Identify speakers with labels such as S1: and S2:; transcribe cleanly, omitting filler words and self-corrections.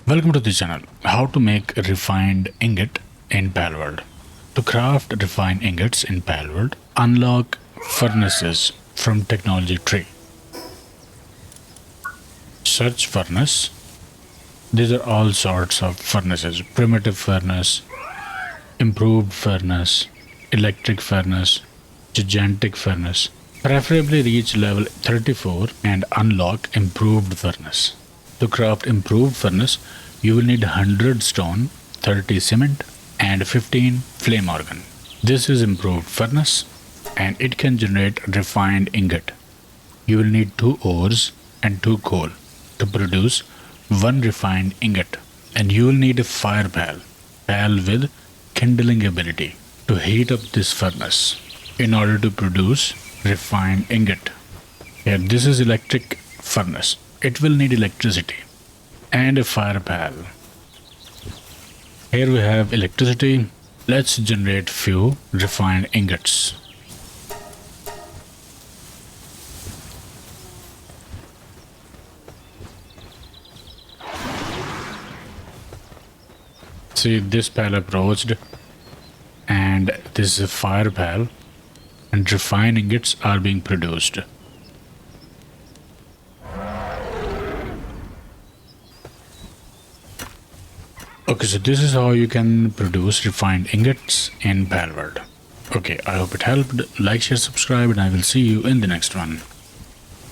S1: Welcome to the channel. How to make a refined ingot in Palworld. To craft refined ingots in Palworld, unlock furnaces from technology tree. Search furnace. These are all sorts of furnaces: primitive furnace, improved furnace, electric furnace, gigantic furnace. Preferably reach level 34 and unlock improved furnace. To craft improved furnace, you will need 100 stone, 30 cement and 15 flame organ. This is improved furnace and it can generate refined ingot. You will need 2 ores and 2 coal to produce 1 refined ingot, and you will need a fire pal with kindling ability to heat up this furnace in order to produce refined ingot. Here, this is electric furnace. It will need electricity and a fire pal. Here we have electricity. Let's generate few refined ingots. See, this pal approached and this is a fire pal and refined ingots are being produced. Okay, so this is how you can produce refined ingots in Palworld. Okay, I hope it helped. Like, share, subscribe, and I will see you in the next one.